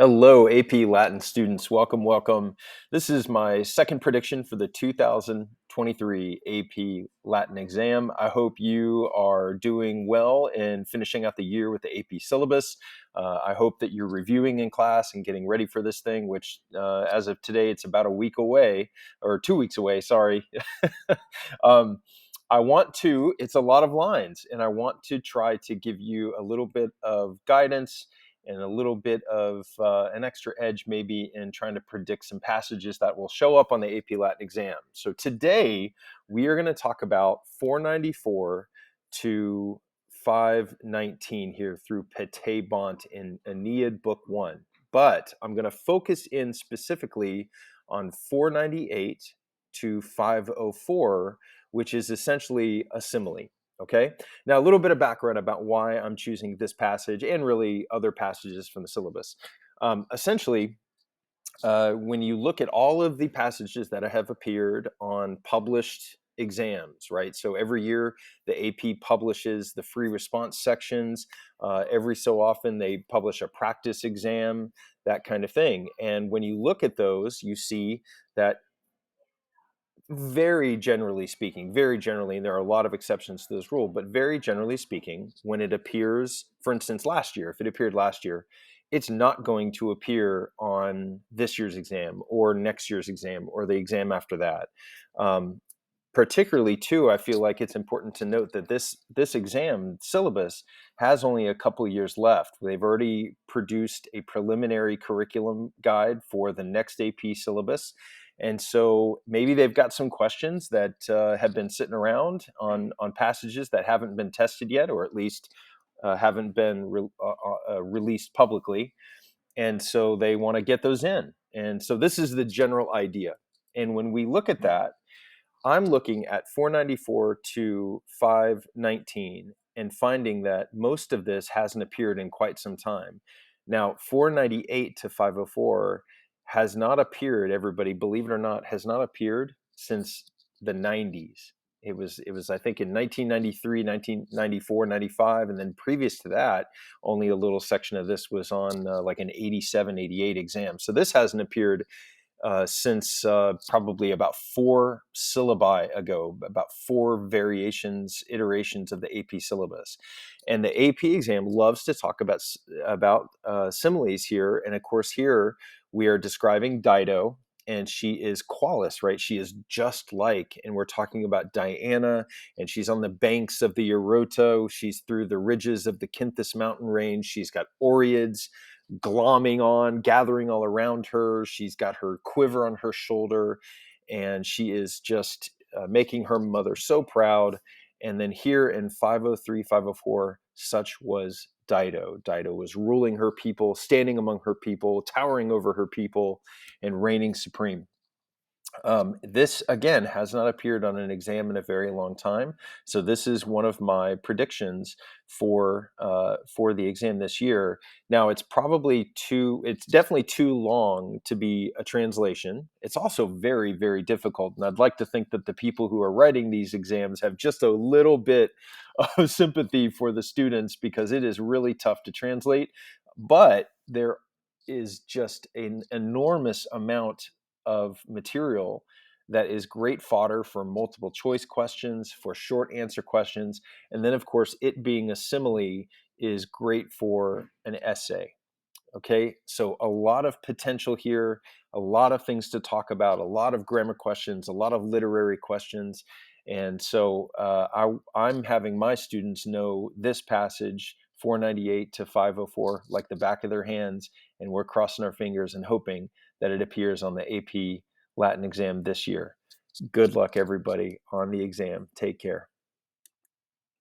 Hello, AP Latin students. Welcome, welcome. This is my second prediction for the 2023 AP Latin exam. I hope you are doing well in finishing out the year with the AP syllabus. I hope that you're reviewing in class and getting ready for this thing, which as of today, it's about a week away, or 2 weeks away, sorry. um, it's a lot of lines, and I want to try to give you a little bit of guidance and a little bit of an extra edge maybe in trying to predict some passages that will show up on the AP Latin exam. So today we are going to talk about 494 to 519 here through Pete Bont in Aeneid Book 1. But I'm going to focus in specifically on 498 to 504, which is essentially a simile. Okay, now a little bit of background about why I'm choosing this passage and really other passages from the syllabus. Essentially, when you look at all of the passages that have appeared on published exams, right? So every year the AP publishes the free response sections. Every so often they publish a practice exam, that kind of thing. And when you look at those, you see that very generally speaking, very generally, and there are a lot of exceptions to this rule, but very generally speaking, when it appears, for instance, last year, if it appeared last year, it's not going to appear on this year's exam or next year's exam or the exam after that. Particularly, too, I feel like it's important to note that this exam syllabus has only a couple years left. They've already produced a preliminary curriculum guide for the next AP syllabus. And so maybe they've got some questions that have been sitting around on passages that haven't been tested yet, or at least haven't been released publicly. And so they want to get those in. And so this is the general idea. And when we look at that, I'm looking at 494 to 519 and finding that most of this hasn't appeared in quite some time. Now, 498 to 504 has not appeared, everybody, believe it or not, has not appeared since the 90s. It was I think in 1993, 1994, 95, and then previous to that, only a little section of this was on like an 87, 88 exam. So this hasn't appeared since probably about 4 syllabi ago, about 4 variations, iterations of the AP syllabus. And the AP exam loves to talk about similes here. And of course, here we are describing Dido, and she is Qualis, right? She is just like, and we're talking about Diana, and she's on the banks of the Euroto. She's through the ridges of the Cynthus mountain range. She's got Oreads glomming on, gathering all around her. She's got her quiver on her shoulder, and she is just making her mother so proud. And then here in 503, 504, such was Dido. Dido was ruling her people, standing among her people, towering over her people, and reigning supreme. This again has not appeared on an exam in a very long time, so this is one of my predictions for the exam this year. Now, it's definitely too long to be a translation. It's also very, very difficult, and I'd like to think that the people who are writing these exams have just a little bit of sympathy for the students because it is really tough to translate. But there is just an enormous amount of material that is great fodder for multiple choice questions, for short answer questions. And then, of course, it being a simile is great for an essay. Okay, so a lot of potential here, a lot of things to talk about, a lot of grammar questions, a lot of literary questions. And so I'm having my students know this passage, 498 to 504, like the back of their hands. And we're crossing our fingers and hoping that it appears on the AP Latin exam this year. Good luck, everybody, on the exam. Take care.